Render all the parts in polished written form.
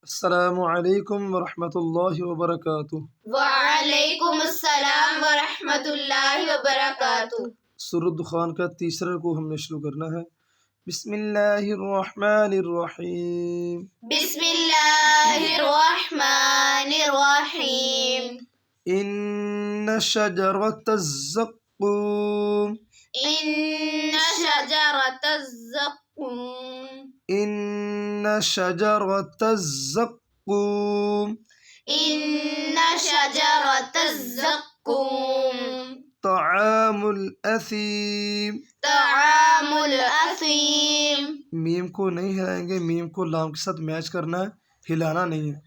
अस्सलामुअलैकुम वरहमतुल्लाहि वबरकातुह। वालेकुम अस्सलाम व रहमतुल्लाहि व बरकातुहू। सूरह दुखान का तीसरा रुकू हमने शुरू करना है। बिस्मिल्लाहिर्रहमानिर्रहीम। बिस्मिल्लाहिर्रहमानिर्रहीम। इन्न शजरतज़्ज़क़ूम। इन्न शजरतज़्ज़क़ूम। इन्न शजरतज़्ज़क़ूम। इन्न शजरतज़्ज़क़ूम। तआमुल असीम। तआमुल असीम। मीम को नहीं हिलाएंगे, मीम को लाम के साथ मैच करना है, हिलाना नहीं है।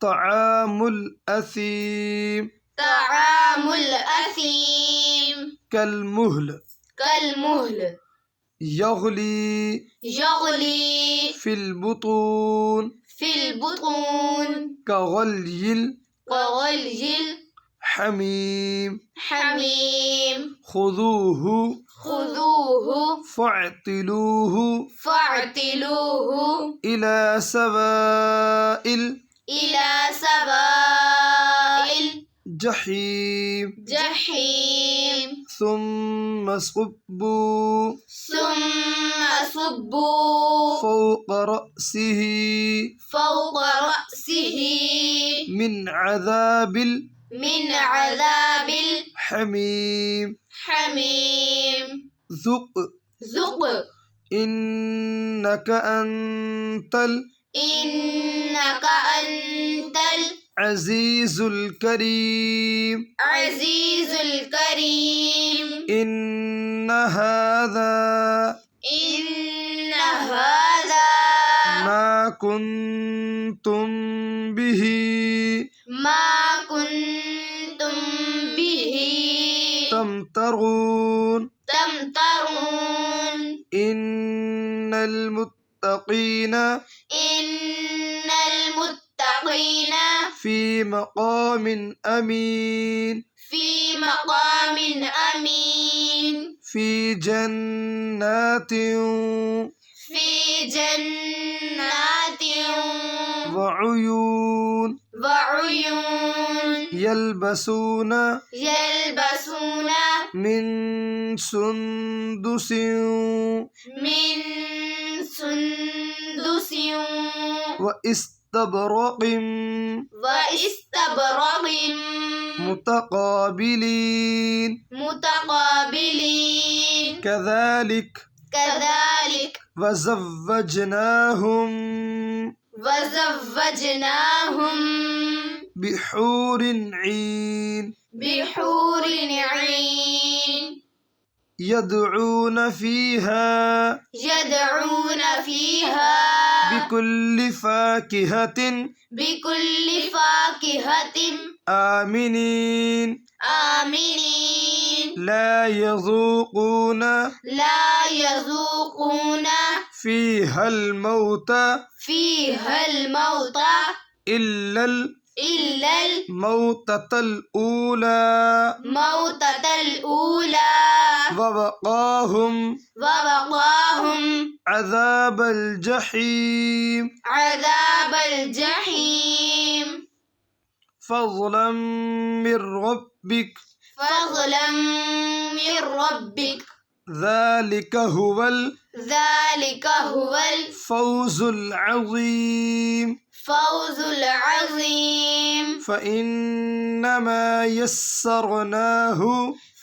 तआमुल असीम। तआमुल असीम। कल मुहल। कल मुहल। यगली। यगली। फिल बुतून। फिल बुतून। कगलियल। कगलियल। हमीम। हमीम। खुदूहु। खुदूहु। फ़अतिलूहु। फ़अतिलूहु। इला सवाइल इला सवाइल जहीम। जहीम। सुम्म सुब्बू सुम्म सुब्बू फ़ौक़ रअसिही फ़ौक़ रअसिही मिन अज़ाबिल मिन अज़ाबिल हमीम। हमीम। ज़ुक़ ज़ुक़ इन्नक अंतल इन्नक अंतल अज़ीज़ुल करीम। अज़ीज़ुल करीम। इन्न हाज़ा इन्न हाज़ा मा कुन्तुम बिही मा कुन्तुम बिही तमतरून। तमतरून। इन्नल मुत्तक़ीन इन्नल मुत्तक़ीन फ़ी मक़ामिन अमीन। फ़ी मक़ामिन अमीन। फ़ी जन्नातिन फ़ी जन्नातिन वउयून। वउयून। यल्बसून यल्बसून मिन सुंदुसिन मिन सुंदुसिन व इस्तबरक़िन व इस्तबरक़िन मुतक़ाबिलीन। मुतक़ाबिलीन। कज़ालिक कज़ालिक वज़व्वजनाहुम वज़व्वजनाहुम बिहूरिन ईन। बिहूरिन ईन। यदऊन फ़ीहा यदऊन फ़ीहा बिकुल्लि फ़ाकिहतिन बिकुल्लि फ़ाकिहतिन आमिनीन। आमिनीन। ला यज़ूक़ून ला यज़ूक़ून फ़ीहल मौत फ़ीहल मौत इल्लल इल्लल मौततल ऊला मौततल ऊला ववक़ाहुम ववक़ाहुम अज़ाबल जहीम। अज़ाबल जहीम। फ़ज़लन मिर रब्बिक फ़ज़लन मिर रब्बिक ज़ालिक हुवल ज़ालिक हुवल फ़ौज़ुल अज़ीम। फ़ौज़ुल अज़ीम। फ़इन्नमा यस्सरनाहु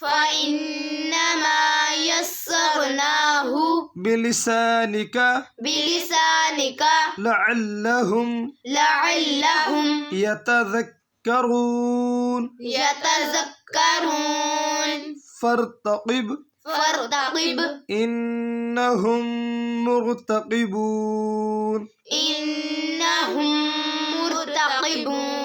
फ़इन्नमा यस्सरनाहु बिलिसानिक बिलिसानिक लअल्लहुम लअल्लहुम यतज़क्करून। यतज़क्करून। फ़र्तक़िब फ़र्तक़िब इन्नहुम मुर्तक़िबून। इन्नहुम मुर्तक़िबून।